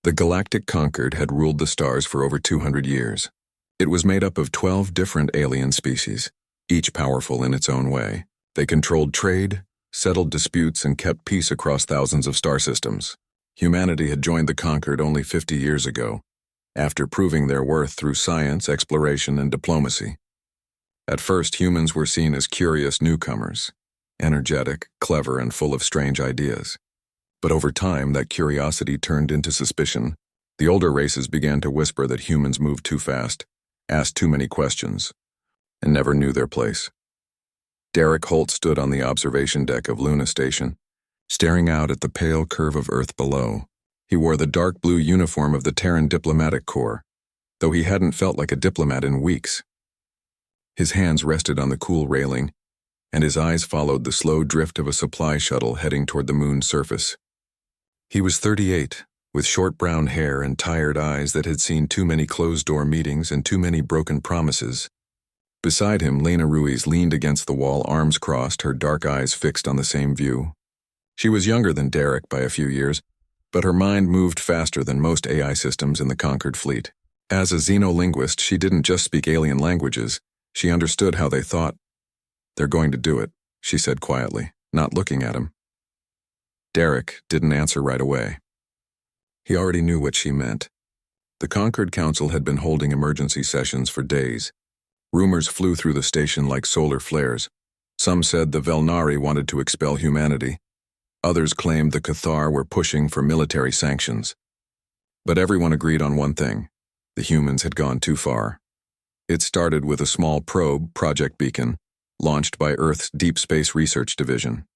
The Galactic Concord had ruled the stars for over 200 years. It was made up of 12 different alien species, each powerful in its own way. They controlled trade, settled disputes, and kept peace across thousands of star systems. Humanity had joined the Concord only 50 years ago, after proving their worth through science, exploration, and diplomacy. At first, humans were seen as curious newcomers, energetic, clever, and full of strange ideas. But over time, that curiosity turned into suspicion. The older races began to whisper that humans moved too fast, asked too many questions, and never knew their place. Derek Holt stood on the observation deck of Luna Station, staring out at the pale curve of Earth below. He wore the dark blue uniform of the Terran Diplomatic Corps, though he hadn't felt like a diplomat in weeks. His hands rested on the cool railing, and his eyes followed the slow drift of a supply shuttle heading toward the moon's surface. He was 38, with short brown hair and tired eyes that had seen too many closed-door meetings and too many broken promises. Beside him, Lena Ruiz leaned against the wall, arms crossed, her dark eyes fixed on the same view. She was younger than Derek by a few years, but her mind moved faster than most AI systems in the Concord fleet. As a xenolinguist, she didn't just speak alien languages, she understood how they thought. "They're going to do it," she said quietly, not looking at him. Derek didn't answer right away. He already knew what she meant. The Concord Council had been holding emergency sessions for days. Rumors flew through the station like solar flares. Some said the Velnari wanted to expel humanity. Others claimed the Cathar were pushing for military sanctions. But everyone agreed on one thing: the humans had gone too far. It started with a small probe, Project Beacon, launched by Earth's Deep Space Research Division.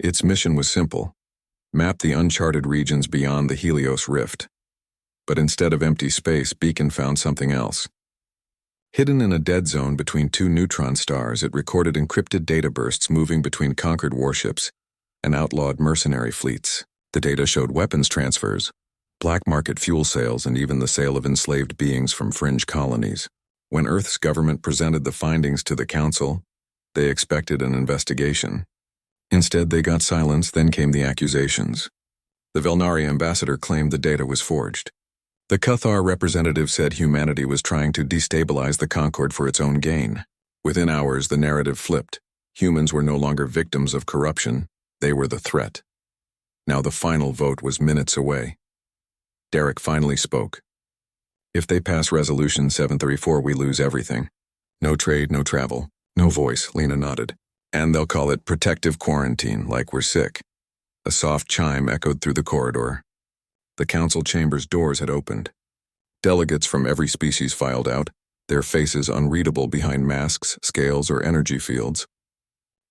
Its mission was simple: map the uncharted regions beyond the Helios Rift. But instead of empty space, Beacon found something else. Hidden in a dead zone between two neutron stars, it recorded encrypted data bursts moving between Concord warships and outlawed mercenary fleets. The data showed weapons transfers, black market fuel sales, and even the sale of enslaved beings from fringe colonies. When Earth's government presented the findings to the Council, they expected an investigation. Instead, they got silence, then came the accusations. The Velnari ambassador claimed the data was forged. The Cathar representative said humanity was trying to destabilize the Concord for its own gain. Within hours, the narrative flipped. Humans were no longer victims of corruption, they were the threat. Now the final vote was minutes away. Derek finally spoke. "If they pass Resolution 734, we lose everything. No trade, no travel, no voice," Lena nodded. "And they'll call it protective quarantine, like we're sick." A soft chime echoed through the corridor. The council chamber's doors had opened. Delegates from every species filed out, their faces unreadable behind masks, scales, or energy fields.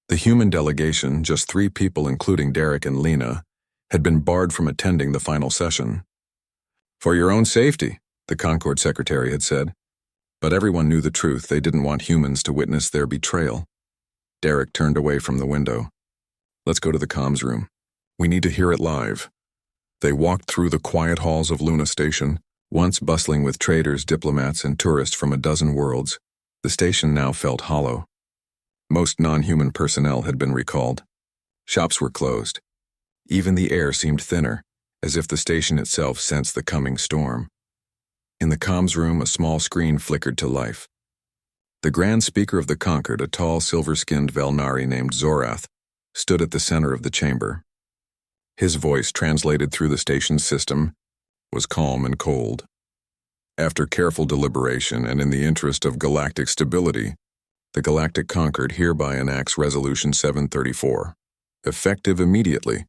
The human delegation, just 3 people including Derek and Lena, had been barred from attending the final session. "For your own safety," the Concord secretary had said. But everyone knew the truth: they didn't want humans to witness their betrayal. Derek turned away from the window. "Let's go to the comms room. We need to hear it live." They walked through the quiet halls of Luna Station, once bustling with traders, diplomats, and tourists from a dozen worlds. The station now felt hollow. Most non-human personnel had been recalled. Shops were closed. Even the air seemed thinner, as if the station itself sensed the coming storm. In the comms room, a small screen flickered to life. The Grand Speaker of the Concord, a tall, silver-skinned Velnari named Zorath, stood at the center of the chamber. His voice, translated through the station's system, was calm and cold. "After careful deliberation and in the interest of galactic stability, the Galactic Concord hereby enacts Resolution 734. Effective immediately,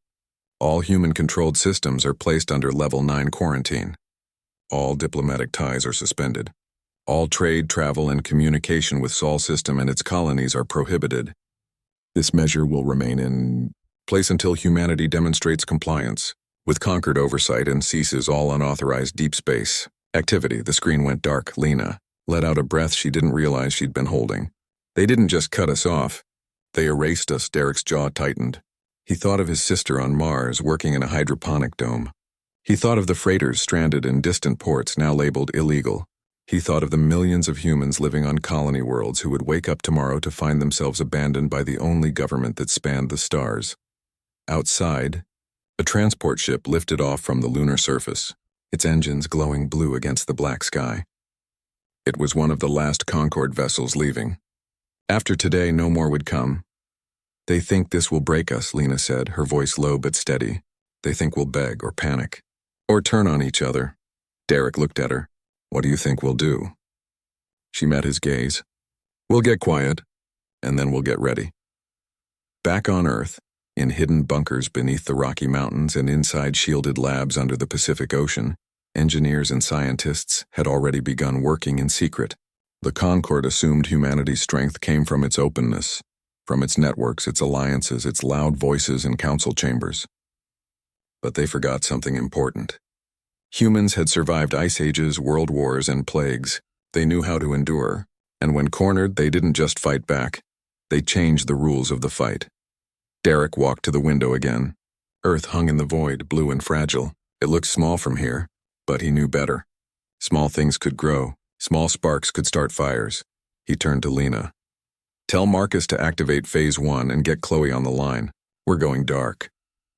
all human-controlled systems are placed under Level 9 quarantine. All diplomatic ties are suspended. All trade, travel, and communication with Sol System and its colonies are prohibited. This measure will remain in place until humanity demonstrates compliance with Concord oversight and ceases all unauthorized deep space activity." The screen went dark. Lena let out a breath she didn't realize she'd been holding. "They didn't just cut us off. They erased us." Derek's jaw tightened. He thought of his sister on Mars, working in a hydroponic dome. He thought of the freighters stranded in distant ports, now labeled illegal. He thought of the millions of humans living on colony worlds who would wake up tomorrow to find themselves abandoned by the only government that spanned the stars. Outside, a transport ship lifted off from the lunar surface. its engines glowing blue against the black sky. It was one of the last Concorde vessels leaving. After today, no more would come. They think this will break us, Lena said, her voice low but steady. They think we'll beg or panic. Or turn on each other. Derek looked at her. What do you think we'll do? She met his gaze. We'll get quiet, and then we'll get ready. Back on Earth, in hidden bunkers beneath the Rocky Mountains and inside shielded labs under the Pacific Ocean, engineers and scientists had already begun working in secret. The Concorde assumed humanity's strength came from its openness, from its networks, its alliances, its loud voices in council chambers. But they forgot something important. Humans had survived ice ages, world wars, and plagues. They knew how to endure, and when cornered, they didn't just fight back. They changed the rules of the fight. Derek walked to the window again. Earth hung in the void, blue and fragile. It looked small from here, but he knew better. Small things could grow. Small sparks could start fires. He turned to Lena. Tell Marcus to activate Phase 1 and get Chloe on the line. We're going dark.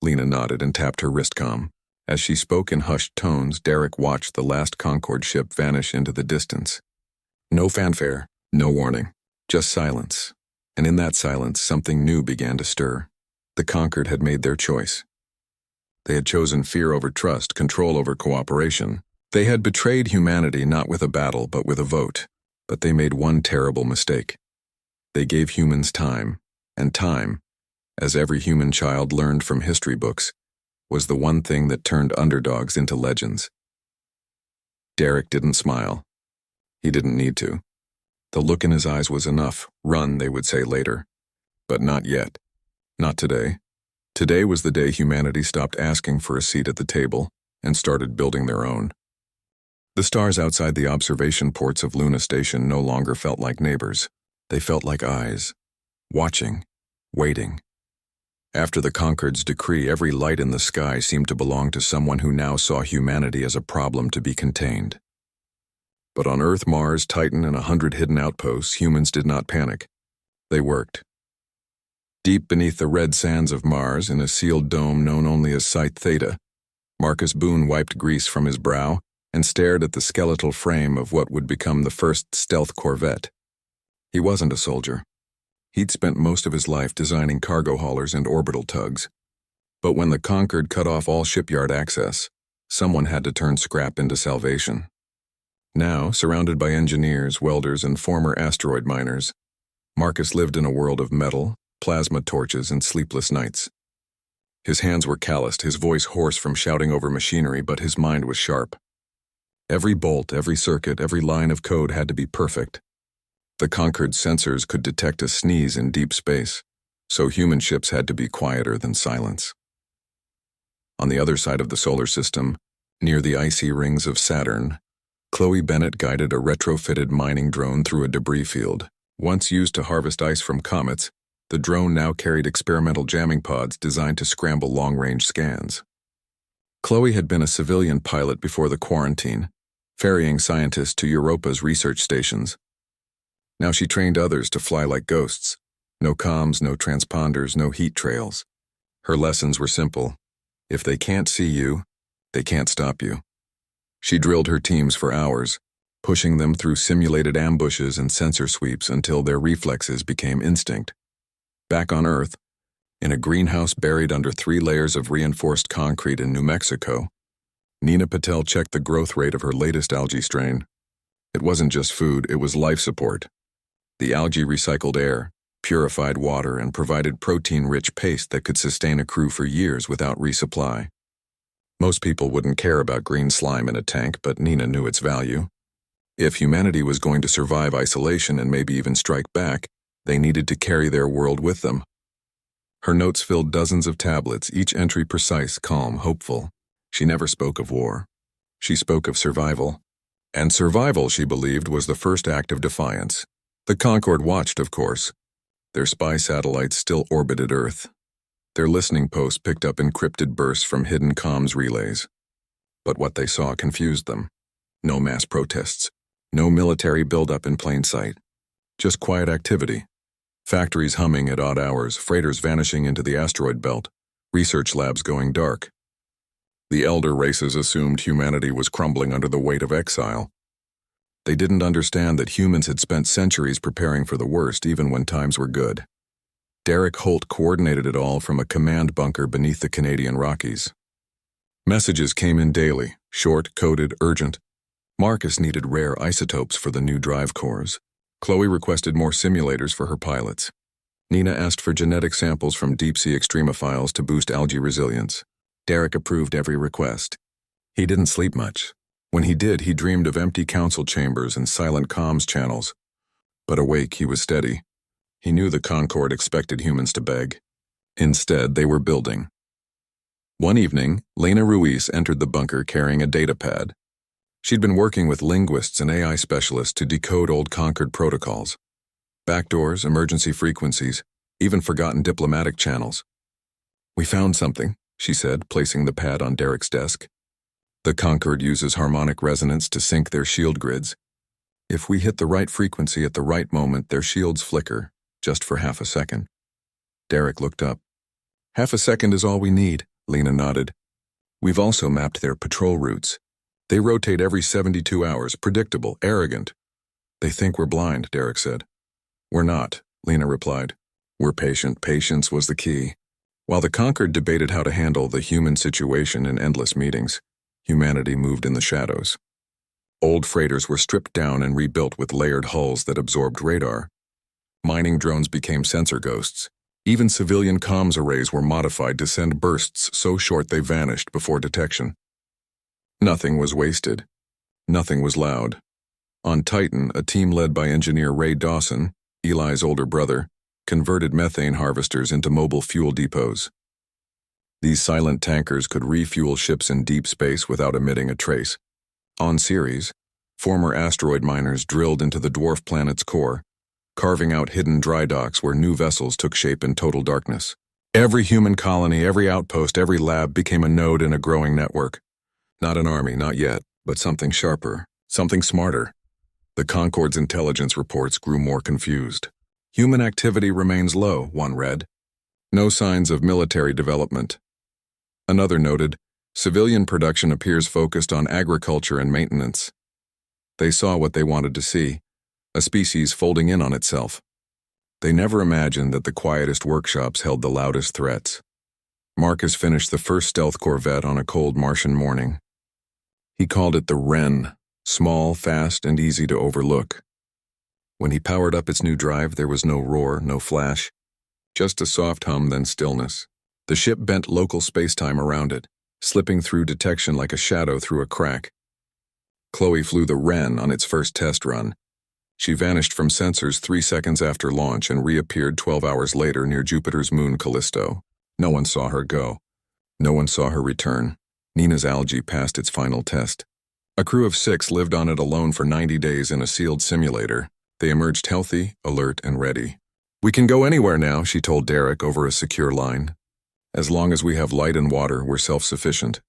Lena nodded and tapped her wristcom. As she spoke in hushed tones, Derek watched the last Concorde ship vanish into the distance. No fanfare, no warning, just silence. And in that silence, something new began to stir. The Concorde had made their choice. They had chosen fear over trust, control over cooperation. They had betrayed humanity not with a battle, but with a vote. But they made one terrible mistake. They gave humans time, and time, as every human child learned from history books, was the one thing that turned underdogs into legends. Derek didn't smile. He didn't need to. The look in his eyes was enough. Run, they would say later. But not yet. Not today. Today was the day humanity stopped asking for a seat at the table and started building their own. The stars outside the observation ports of Luna Station no longer felt like neighbors. They felt like eyes, watching, waiting. After the Concorde's decree, every light in the sky seemed to belong to someone who now saw humanity as a problem to be contained. But on Earth, Mars, Titan, and 100 hidden outposts, humans did not panic. They worked. Deep beneath the red sands of Mars, in a sealed dome known only as Site Theta, Marcus Boone wiped grease from his brow and stared at the skeletal frame of what would become the first stealth corvette. He wasn't a soldier. He'd spent most of his life designing cargo haulers and orbital tugs. But when the Concorde cut off all shipyard access, someone had to turn scrap into salvation. Now, surrounded by engineers, welders, and former asteroid miners, Marcus lived in a world of metal, plasma torches, and sleepless nights. His hands were calloused, his voice hoarse from shouting over machinery, but his mind was sharp. Every bolt, every circuit, every line of code had to be perfect. The Concorde's sensors could detect a sneeze in deep space, so human ships had to be quieter than silence. On the other side of the solar system, near the icy rings of Saturn, Chloe Bennett guided a retrofitted mining drone through a debris field. Once used to harvest ice from comets, the drone now carried experimental jamming pods designed to scramble long-range scans. Chloe had been a civilian pilot before the quarantine, ferrying scientists to Europa's research stations. Now she trained others to fly like ghosts. No comms, no transponders, no heat trails. Her lessons were simple. If they can't see you, they can't stop you. She drilled her teams for hours, pushing them through simulated ambushes and sensor sweeps until their reflexes became instinct. Back on Earth, in a greenhouse buried under 3 layers of reinforced concrete in New Mexico, Nina Patel checked the growth rate of her latest algae strain. It wasn't just food, it was life support. The algae recycled air, purified water, and provided protein-rich paste that could sustain a crew for years without resupply. Most people wouldn't care about green slime in a tank, but Nina knew its value. If humanity was going to survive isolation and maybe even strike back, they needed to carry their world with them. Her notes filled dozens of tablets, each entry precise, calm, hopeful. She never spoke of war. She spoke of survival. And survival, she believed, was the first act of defiance. The Concorde watched, of course. Their spy satellites still orbited Earth. Their listening posts picked up encrypted bursts from hidden comms relays. But what they saw confused them. No mass protests. No military buildup in plain sight. Just quiet activity. Factories humming at odd hours, freighters vanishing into the asteroid belt, research labs going dark. The elder races assumed humanity was crumbling under the weight of exile. They didn't understand that humans had spent centuries preparing for the worst even when times were good. Derek Holt coordinated it all from a command bunker beneath the Canadian Rockies. Messages came in daily, short, coded, urgent. Marcus needed rare isotopes for the new drive cores. Chloe requested more simulators for her pilots. Nina asked for genetic samples from deep-sea extremophiles to boost algae resilience. Derek approved every request. He didn't sleep much. When he did, he dreamed of empty council chambers and silent comms channels. But awake, he was steady. He knew the Concord expected humans to beg. Instead, they were building. One evening, Lena Ruiz entered the bunker carrying a datapad. She'd been working with linguists and AI specialists to decode old Concord protocols. Backdoors, emergency frequencies, even forgotten diplomatic channels. "We found something," she said, placing the pad on Derek's desk. "The Concord uses harmonic resonance to sync their shield grids. If we hit the right frequency at the right moment, their shields flicker, just for half a second." Derek looked up. "Half a second is all we need," Lena nodded. "We've also mapped their patrol routes. They rotate every 72 hours, predictable, arrogant." "They think we're blind," Derek said. "We're not," Lena replied. "We're patient. Patience was the key." While the Concord debated how to handle the human situation in endless meetings, humanity moved in the shadows. Old freighters were stripped down and rebuilt with layered hulls that absorbed radar. Mining drones became sensor ghosts. Even civilian comms arrays were modified to send bursts so short they vanished before detection. Nothing was wasted. Nothing was loud. On Titan, a team led by engineer Ray Dawson, Eli's older brother, converted methane harvesters into mobile fuel depots. These silent tankers could refuel ships in deep space without emitting a trace. On Ceres, former asteroid miners drilled into the dwarf planet's core, carving out hidden dry docks where new vessels took shape in total darkness. Every human colony, every outpost, every lab became a node in a growing network. Not an army, not yet, but something sharper, something smarter. The Concord's intelligence reports grew more confused. "Human activity remains low," one read. "No signs of military development." Another noted, "Civilian production appears focused on agriculture and maintenance." They saw what they wanted to see, a species folding in on itself. They never imagined that the quietest workshops held the loudest threats. Marcus finished the first stealth corvette on a cold Martian morning. He called it the Wren, small, fast, and easy to overlook. When he powered up its new drive, there was no roar, no flash, just a soft hum, then stillness. The ship bent local space-time around it, slipping through detection like a shadow through a crack. Chloe flew the Wren on its first test run. She vanished from sensors 3 seconds after launch and reappeared 12 hours later near Jupiter's moon Callisto. No one saw her go. No one saw her return. Nina's algae passed its final test. A crew of 6 lived on it alone for 90 days in a sealed simulator. They emerged healthy, alert, and ready. "We can go anywhere now," she told Derek over a secure line. "As long as we have light and water, we're self-sufficient."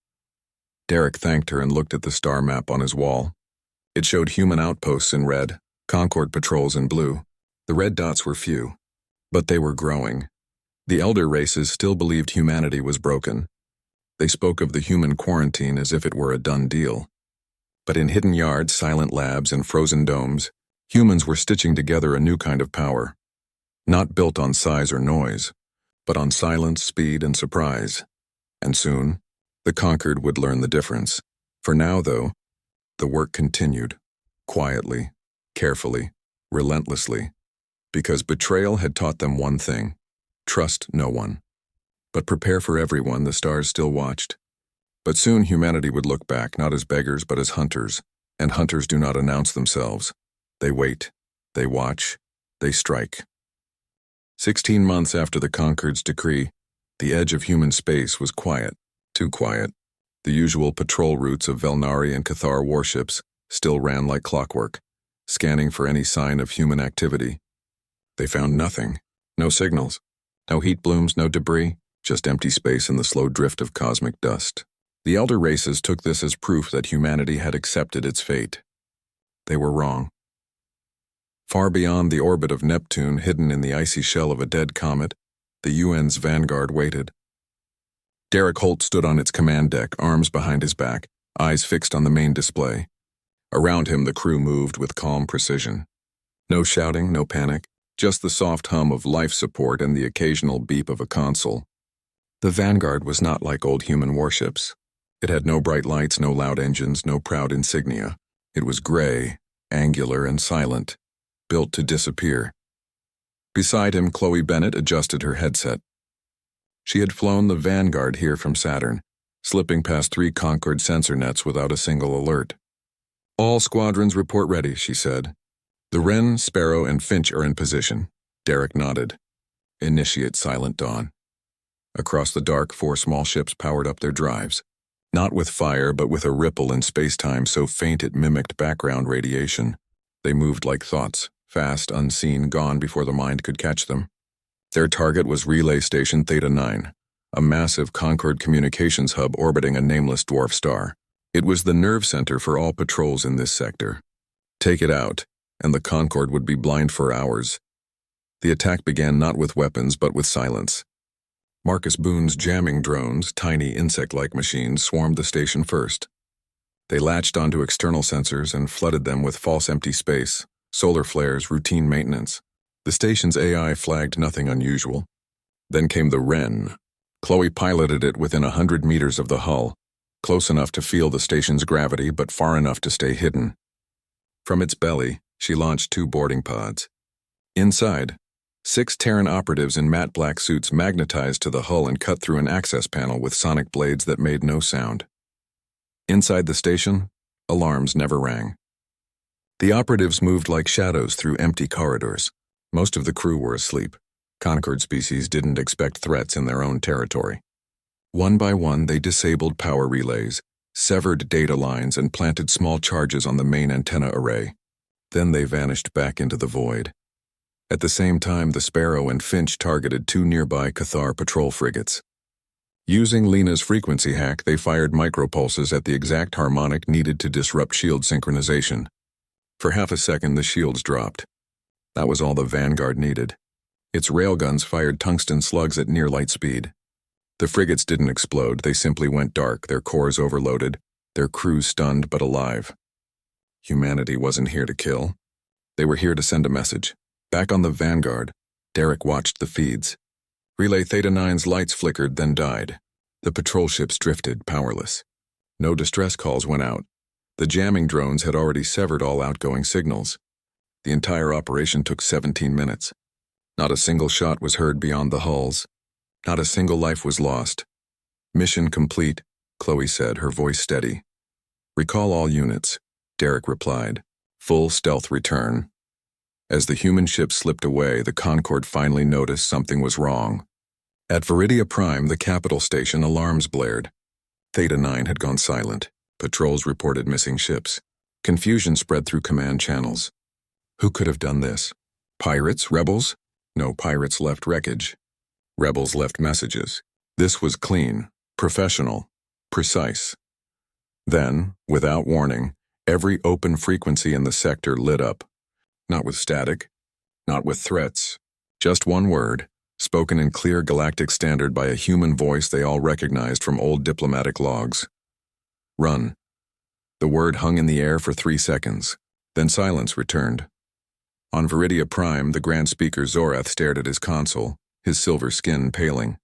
Derek thanked her and looked at the star map on his wall. It showed human outposts in red, Concord patrols in blue. The red dots were few, but they were growing. The elder races still believed humanity was broken. They spoke of the human quarantine as if it were a done deal. But in hidden yards, silent labs, and frozen domes, humans were stitching together a new kind of power. Not built on size or noise, but on silence, speed, and surprise. And soon, the Conquered would learn the difference. For now, though, the work continued, quietly, carefully, relentlessly, because betrayal had taught them one thing: trust no one. But prepare for everyone, the stars still watched. But soon humanity would look back, not as beggars but as hunters, and hunters do not announce themselves. They wait, they watch, they strike. 16 months after the Concord's decree, the edge of human space was quiet, too quiet. The usual patrol routes of Velnari and Cathar warships still ran like clockwork, scanning for any sign of human activity. They found nothing, no signals, no heat blooms, no debris, just empty space and the slow drift of cosmic dust. The elder races took this as proof that humanity had accepted its fate. They were wrong. Far beyond the orbit of Neptune, hidden in the icy shell of a dead comet, the UN's vanguard waited. Derek Holt stood on its command deck, arms behind his back, eyes fixed on the main display. Around him, the crew moved with calm precision. No shouting, no panic, just the soft hum of life support and the occasional beep of a console. The Vanguard was not like old human warships. It had no bright lights, no loud engines, no proud insignia. It was gray, angular, and silent, built to disappear. Beside him, Chloe Bennett adjusted her headset. She had flown the Vanguard here from Saturn, slipping past 3 Concorde sensor nets without a single alert. "All squadrons report ready," she said. "The Wren, Sparrow, and Finch are in position." Derek nodded. "Initiate Silent Dawn." Across the dark, 4 small ships powered up their drives. Not with fire, but with a ripple in space-time so faint it mimicked background radiation. They moved like thoughts, fast, unseen, gone before the mind could catch them. Their target was Relay Station Theta 9, a massive Concorde communications hub orbiting a nameless dwarf star. It was the nerve center for all patrols in this sector. Take it out, and the Concorde would be blind for hours. The attack began not with weapons, but with silence. Marcus Boone's jamming drones, tiny insect-like machines, swarmed the station first. They latched onto external sensors and flooded them with false empty space, solar flares, routine maintenance. The station's AI flagged nothing unusual. Then came the Wren. Chloe piloted it within 100 meters of the hull, close enough to feel the station's gravity but far enough to stay hidden. From its belly, she launched 2 boarding pods. Inside, 6 Terran operatives in matte black suits magnetized to the hull and cut through an access panel with sonic blades that made no sound. Inside the station, alarms never rang. The operatives moved like shadows through empty corridors. Most of the crew were asleep. Concorde species didn't expect threats in their own territory. One by one, they disabled power relays, severed data lines, and planted small charges on the main antenna array. Then they vanished back into the void. At the same time, the Sparrow and Finch targeted 2 nearby Cathar patrol frigates. Using Lena's frequency hack, they fired micropulses at the exact harmonic needed to disrupt shield synchronization. For half a second, the shields dropped. That was all the Vanguard needed. Its railguns fired tungsten slugs at near light speed. The frigates didn't explode, they simply went dark, their cores overloaded, their crews stunned but alive. Humanity wasn't here to kill. They were here to send a message. Back on the Vanguard, Derek watched the feeds. Relay Theta 9's lights flickered, then died. The patrol ships drifted, powerless. No distress calls went out. The jamming drones had already severed all outgoing signals. The entire operation took 17 minutes. Not a single shot was heard beyond the hulls. Not a single life was lost. "Mission complete," Chloe said, her voice steady. "Recall all units," Derek replied. "Full stealth return." As the human ship slipped away, the Concorde finally noticed something was wrong. At Viridia Prime, the capital station, alarms blared. Theta 9 had gone silent. Patrols reported missing ships. Confusion spread through command channels. Who could have done this? Pirates? Rebels? No, pirates left wreckage. Rebels left messages. This was clean, professional, precise. Then, without warning, every open frequency in the sector lit up. Not with static, not with threats, just one word, spoken in clear galactic standard by a human voice they all recognized from old diplomatic logs. "Run." The word hung in the air for 3 seconds, then silence returned. On Viridia Prime, the Grand Speaker Zorath stared at his console, his silver skin paling.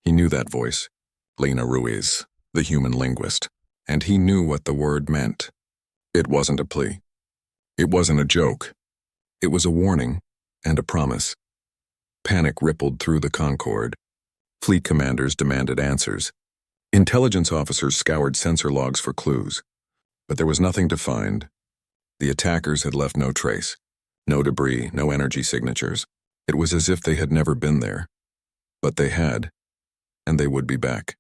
He knew that voice, Lena Ruiz, the human linguist, and he knew what the word meant. It wasn't a plea. It wasn't a joke. It was a warning and a promise. Panic rippled through the Concorde. Fleet commanders demanded answers. Intelligence officers scoured sensor logs for clues. But there was nothing to find. The attackers had left no trace. No debris, no energy signatures. It was as if they had never been there. But they had, and they would be back.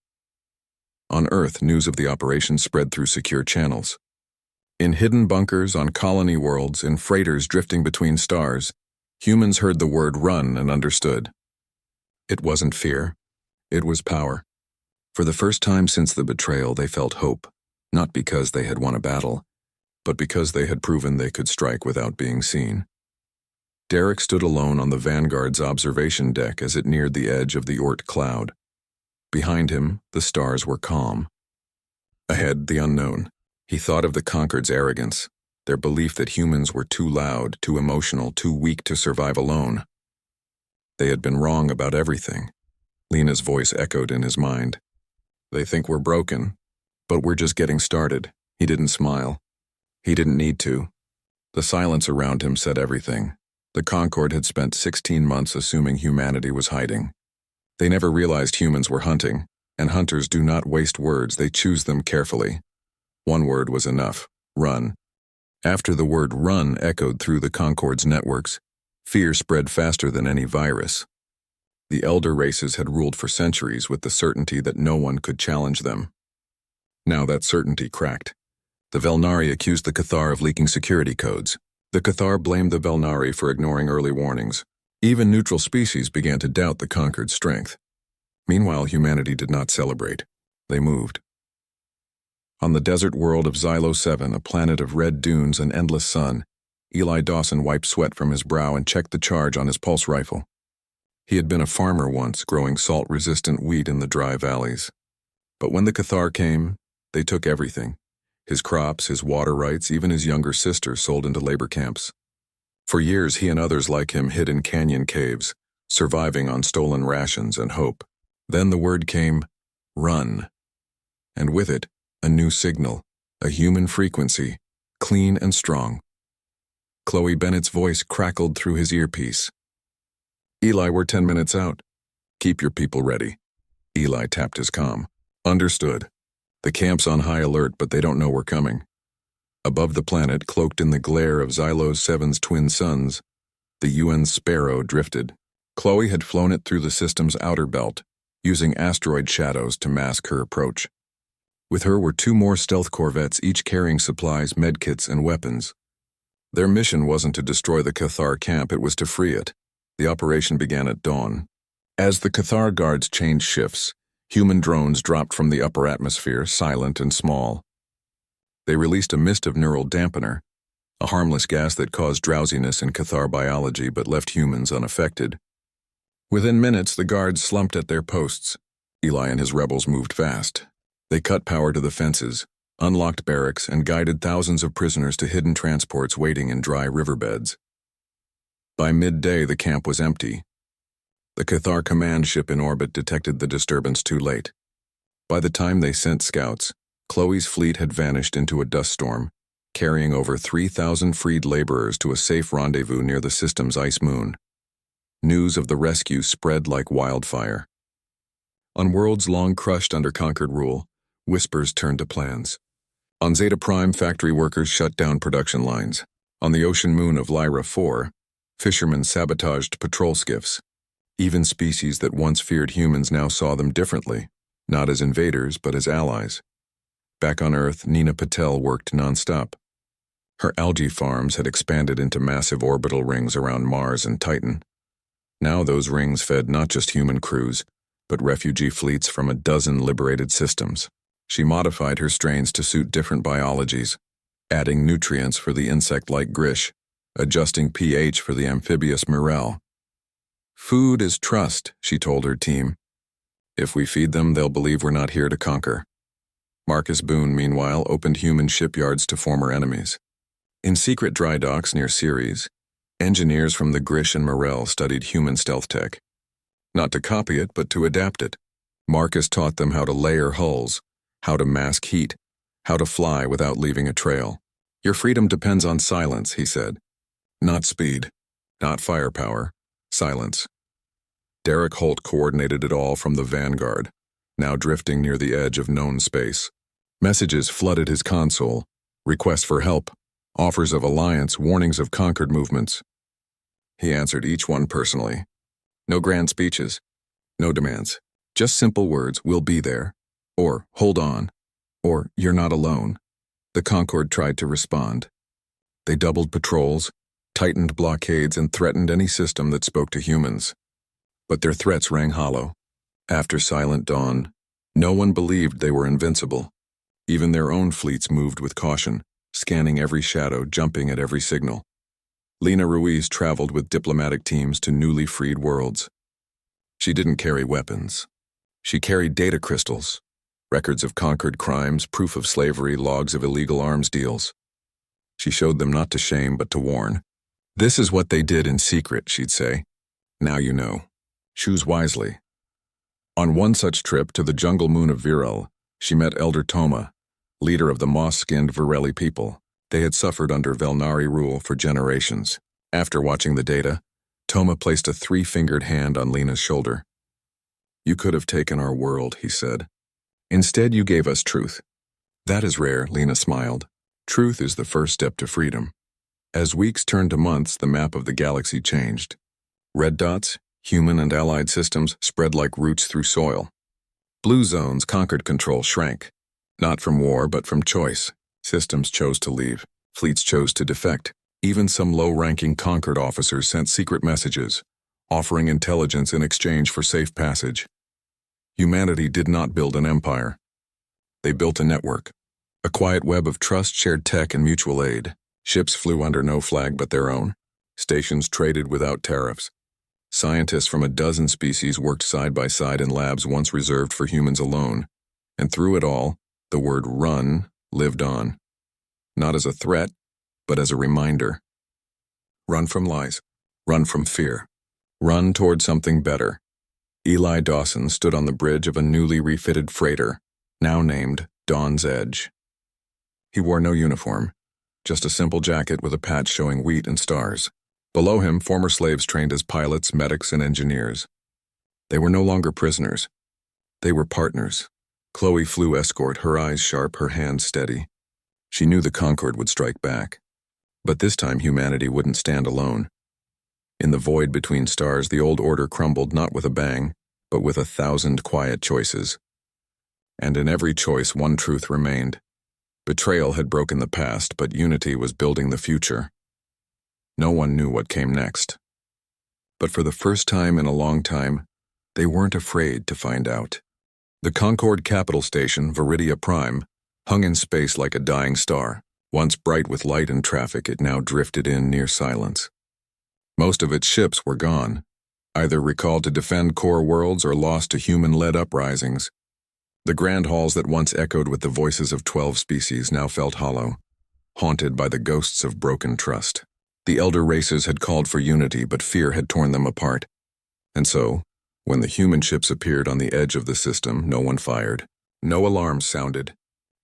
On Earth, news of the operation spread through secure channels. In hidden bunkers, on colony worlds, in freighters drifting between stars, humans heard the word "run" and understood. It wasn't fear. It was power. For the first time since the betrayal, they felt hope, not because they had won a battle, but because they had proven they could strike without being seen. Derek stood alone on the Vanguard's observation deck as it neared the edge of the Oort cloud. Behind him, the stars were calm. Ahead, the unknown. He thought of the Concord's arrogance, their belief that humans were too loud, too emotional, too weak to survive alone. They had been wrong about everything. Lena's voice echoed in his mind. They think we're broken, but we're just getting started. He didn't smile. He didn't need to. The silence around him said everything. The Concord had spent 16 months assuming humanity was hiding. They never realized humans were hunting, and hunters do not waste words, they choose them carefully. One word was enough: run. After the word run echoed through the Concord's networks, fear spread faster than any virus. The elder races had ruled for centuries with the certainty that no one could challenge them. Now that certainty cracked. The Velnari accused the Cathar of leaking security codes. The Cathar blamed the Velnari for ignoring early warnings. Even neutral species began to doubt the Concord's strength. Meanwhile, humanity did not celebrate. They moved. On the desert world of Xylo 7, a planet of red dunes and endless sun, Eli Dawson wiped sweat from his brow and checked the charge on his pulse rifle. He had been a farmer once, growing salt-resistant wheat in the dry valleys. But when the Cathar came, they took everything. His crops, his water rights, even his younger sister sold into labor camps. For years, he and others like him hid in canyon caves, surviving on stolen rations and hope. Then the word came, run. And with it, a new signal, a human frequency, clean and strong. Chloe Bennett's voice crackled through his earpiece. Eli, we're 10 minutes out. Keep your people ready. Eli tapped his comm. Understood. The camp's on high alert, but they don't know we're coming. Above the planet, cloaked in the glare of Xylo 7's twin suns, the UN Sparrow drifted. Chloe had flown it through the system's outer belt, using asteroid shadows to mask her approach. With her were 2 more stealth corvettes, each carrying supplies, medkits, and weapons. Their mission wasn't to destroy the Cathar camp, it was to free it. The operation began at dawn. As the Cathar guards changed shifts, human drones dropped from the upper atmosphere, silent and small. They released a mist of neural dampener, a harmless gas that caused drowsiness in Cathar biology but left humans unaffected. Within minutes, the guards slumped at their posts. Eli and his rebels moved fast. They cut power to the fences, unlocked barracks, and guided thousands of prisoners to hidden transports waiting in dry riverbeds. By midday, the camp was empty. The Cathar command ship in orbit detected the disturbance too late. By the time they sent scouts, Chloe's fleet had vanished into a dust storm, carrying over 3,000 freed laborers to a safe rendezvous near the system's ice moon. News of the rescue spread like wildfire. On worlds long crushed under Concord rule, whispers turned to plans. On Zeta Prime, factory workers shut down production lines. On the ocean moon of Lyra 4, fishermen sabotaged patrol skiffs. Even species that once feared humans now saw them differently, not as invaders but as allies. Back on Earth, Nina Patel worked nonstop. Her algae farms had expanded into massive orbital rings around Mars and Titan. Now those rings fed not just human crews, but refugee fleets from a dozen liberated systems. She modified her strains to suit different biologies, adding nutrients for the insect-like Grish, adjusting pH for the amphibious Mirel. Food is trust, she told her team. If we feed them, they'll believe we're not here to conquer. Marcus Boone, meanwhile, opened human shipyards to former enemies. In secret dry docks near Ceres, engineers from the Grish and Mirel studied human stealth tech. Not to copy it, but to adapt it. Marcus taught them how to layer hulls, how to mask heat, how to fly without leaving a trail. Your freedom depends on silence, he said. Not speed, not firepower, silence. Derek Holt coordinated it all from the Vanguard, now drifting near the edge of known space. Messages flooded his console, requests for help, offers of alliance, warnings of conquered movements. He answered each one personally. No grand speeches, no demands, just simple words, we'll be there, or hold on, or you're not alone. The Concord tried to respond. They doubled patrols, tightened blockades, and threatened any system that spoke to humans. But their threats rang hollow. After Silent Dawn, no one believed they were invincible. Even their own fleets moved with caution, scanning every shadow, jumping at every signal. Lena Ruiz traveled with diplomatic teams to newly freed worlds. She didn't carry weapons. She carried data crystals, records of conquered crimes, proof of slavery, logs of illegal arms deals. She showed them not to shame but to warn. This is what they did in secret, she'd say. Now you know. Choose wisely. On one such trip to the jungle moon of Viral, she met Elder Toma, leader of the moss-skinned Virelli people. They had suffered under Velnari rule for generations. After watching the data, Toma placed a three-fingered hand on Lena's shoulder. You could have taken our world, he said. Instead, you gave us truth. That is rare, Lena smiled. Truth is the first step to freedom. As weeks turned to months, the map of the galaxy changed. Red dots, human and allied systems, spread like roots through soil. Blue zones, conquered control, shrank. Not from war, but from choice. Systems chose to leave. Fleets chose to defect. Even some low-ranking conquered officers sent secret messages, offering intelligence in exchange for safe passage. Humanity did not build an empire. They built a network. A quiet web of trust, shared tech, and mutual aid. Ships flew under no flag but their own. Stations traded without tariffs. Scientists from a dozen species worked side by side in labs once reserved for humans alone. And through it all, the word run lived on. Not as a threat, but as a reminder. Run from lies. Run from fear. Run toward something better. Eli Dawson stood on the bridge of a newly refitted freighter, now named Dawn's Edge. He wore no uniform, just a simple jacket with a patch showing wheat and stars. Below him, former slaves trained as pilots, medics, and engineers. They were no longer prisoners. They were partners. Chloe flew escort, her eyes sharp, her hands steady. She knew the Concorde would strike back. But this time humanity wouldn't stand alone. In the void between stars, the old order crumbled not with a bang, but with 1,000 quiet choices. And in every choice, one truth remained. Betrayal had broken the past, but unity was building the future. No one knew what came next. But for the first time in a long time, they weren't afraid to find out. The Concorde capital station, Viridia Prime, hung in space like a dying star. Once bright with light and traffic, it now drifted in near silence. Most of its ships were gone, either recalled to defend core worlds or lost to human-led uprisings. The grand halls that once echoed with the voices of 12 species now felt hollow, haunted by the ghosts of broken trust. The elder races had called for unity, but fear had torn them apart. And so, when the human ships appeared on the edge of the system, no one fired. No alarms sounded.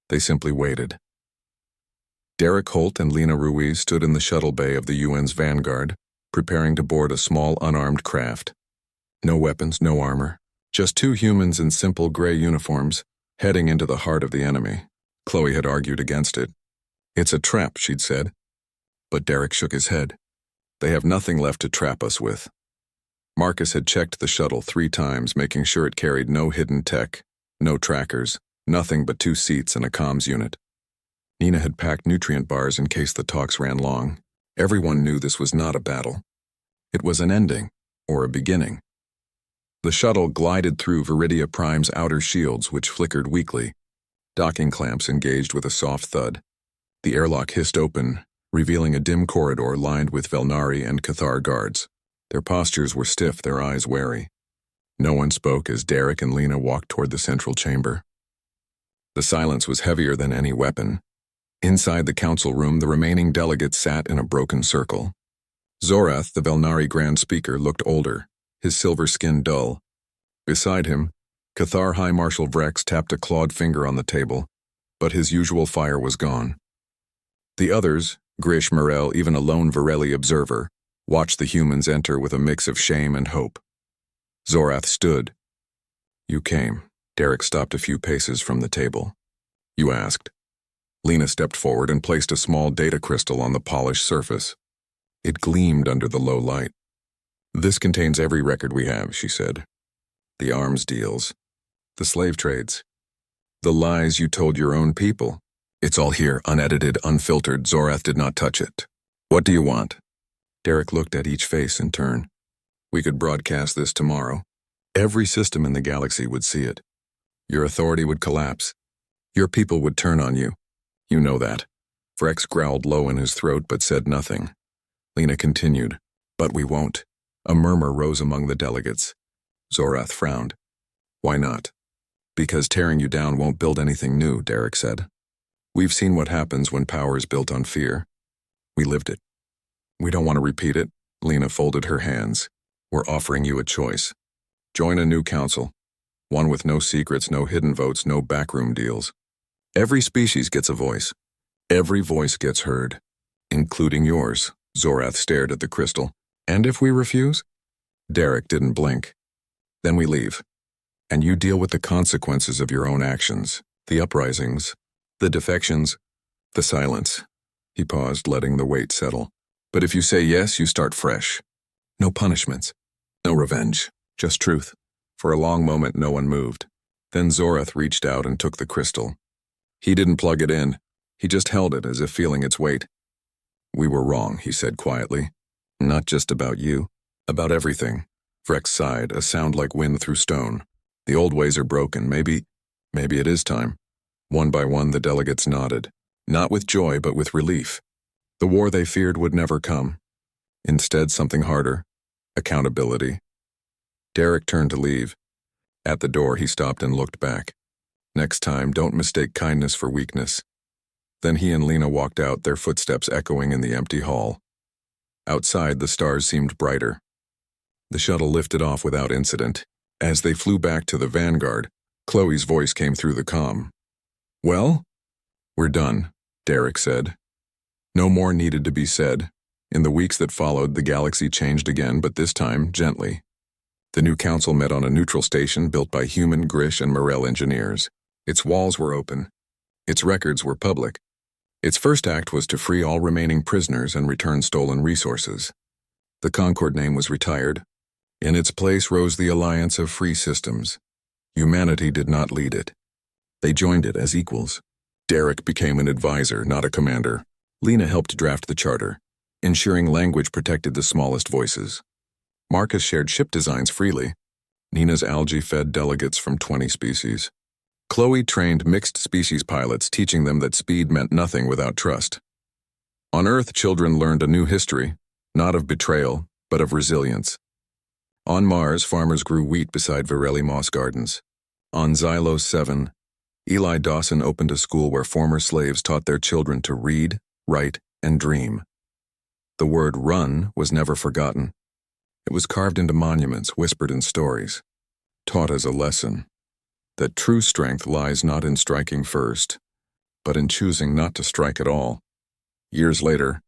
They simply waited. Derek Holt and Lena Ruiz stood in the shuttle bay of the UN's Vanguard, preparing to board a small unarmed craft. No weapons, no armor. Just two humans in simple gray uniforms, heading into the heart of the enemy. Chloe had argued against it. It's a trap, she'd said. But Derek shook his head. They have nothing left to trap us with. Marcus had checked the shuttle 3 times, making sure it carried no hidden tech, no trackers, nothing but 2 seats and a comms unit. Nina had packed nutrient bars in case the talks ran long. Everyone knew this was not a battle. It was an ending, or a beginning. The shuttle glided through Viridia Prime's outer shields, which flickered weakly. Docking clamps engaged with a soft thud. The airlock hissed open, revealing a dim corridor lined with Velnari and Cathar guards. Their postures were stiff, their eyes wary. No one spoke as Derek and Lena walked toward the central chamber. The silence was heavier than any weapon. Inside the council room, the remaining delegates sat in a broken circle. Zorath, the Velnari Grand Speaker, looked older, his silver skin dull. Beside him, Cathar High Marshal Vrex tapped a clawed finger on the table, but his usual fire was gone. The others, Grish, Morel, even a lone Virelli observer, watched the humans enter with a mix of shame and hope. Zorath stood. You came. Derek stopped a few paces from the table. You asked. Lena stepped forward and placed a small data crystal on the polished surface. It gleamed under the low light. This contains every record we have, she said. The arms deals. The slave trades. The lies you told your own people. It's all here, unedited, unfiltered. Zorath did not touch it. What do you want? Derek looked at each face in turn. We could broadcast this tomorrow. Every system in the galaxy would see it. Your authority would collapse. Your people would turn on you. You know that. Vrex growled low in his throat but said nothing. Lena continued. But we won't. A murmur rose among the delegates. Zorath frowned. Why not? Because tearing you down won't build anything new, Derek said. We've seen what happens when power is built on fear. We lived it. We don't want to repeat it. Lena folded her hands. We're offering you a choice. Join a new council. One with no secrets, no hidden votes, no backroom deals. Every species gets a voice. Every voice gets heard. Including yours. Zorath stared at the crystal. And if we refuse? Derek didn't blink. Then we leave. And you deal with the consequences of your own actions. The uprisings. The defections. The silence. He paused, letting the weight settle. But if you say yes, you start fresh. No punishments. No revenge. Just truth. For a long moment, no one moved. Then Zorath reached out and took the crystal. He didn't plug it in. He just held it as if feeling its weight. We were wrong, he said quietly. Not just about you. About everything. Vrex sighed, a sound like wind through stone. The old ways are broken. Maybe it is time. One by one, the delegates nodded. Not with joy, but with relief. The war they feared would never come. Instead, something harder. Accountability. Derek turned to leave. At the door, he stopped and looked back. Next time, don't mistake kindness for weakness. Then he and Lena walked out, their footsteps echoing in the empty hall. Outside, the stars seemed brighter. The shuttle lifted off without incident. As they flew back to the Vanguard, Chloe's voice came through the comm. Well? We're done, Derek said. No more needed to be said. In the weeks that followed, the galaxy changed again, but this time, gently. The new council met on a neutral station built by human, Grish, and Morel engineers. Its walls were open. Its records were public. Its first act was to free all remaining prisoners and return stolen resources. The Concord name was retired. In its place rose the Alliance of Free Systems. Humanity did not lead it. They joined it as equals. Derek became an advisor, not a commander. Lena helped draft the charter, ensuring language protected the smallest voices. Marcus shared ship designs freely. Nina's algae fed delegates from 20 species. Chloe trained mixed-species pilots, teaching them that speed meant nothing without trust. On Earth, children learned a new history, not of betrayal, but of resilience. On Mars, farmers grew wheat beside Virelli moss gardens. On Xylos 7, Eli Dawson opened a school where former slaves taught their children to read, write, and dream. The word run was never forgotten. It was carved into monuments, whispered in stories, taught as a lesson. That true strength lies not in striking first, but in choosing not to strike at all. Years later,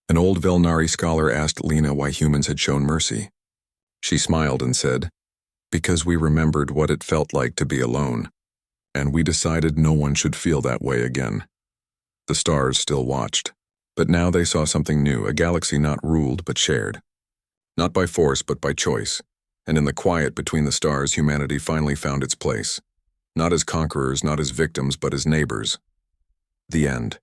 an old Velnari scholar asked Lena why humans had shown mercy. She smiled and said, because we remembered what it felt like to be alone, and we decided no one should feel that way again. The stars still watched, but now they saw something new, a galaxy not ruled but shared. Not by force but by choice, and in the quiet between the stars, humanity finally found its place. Not as conquerors, not as victims, but as neighbors. The end.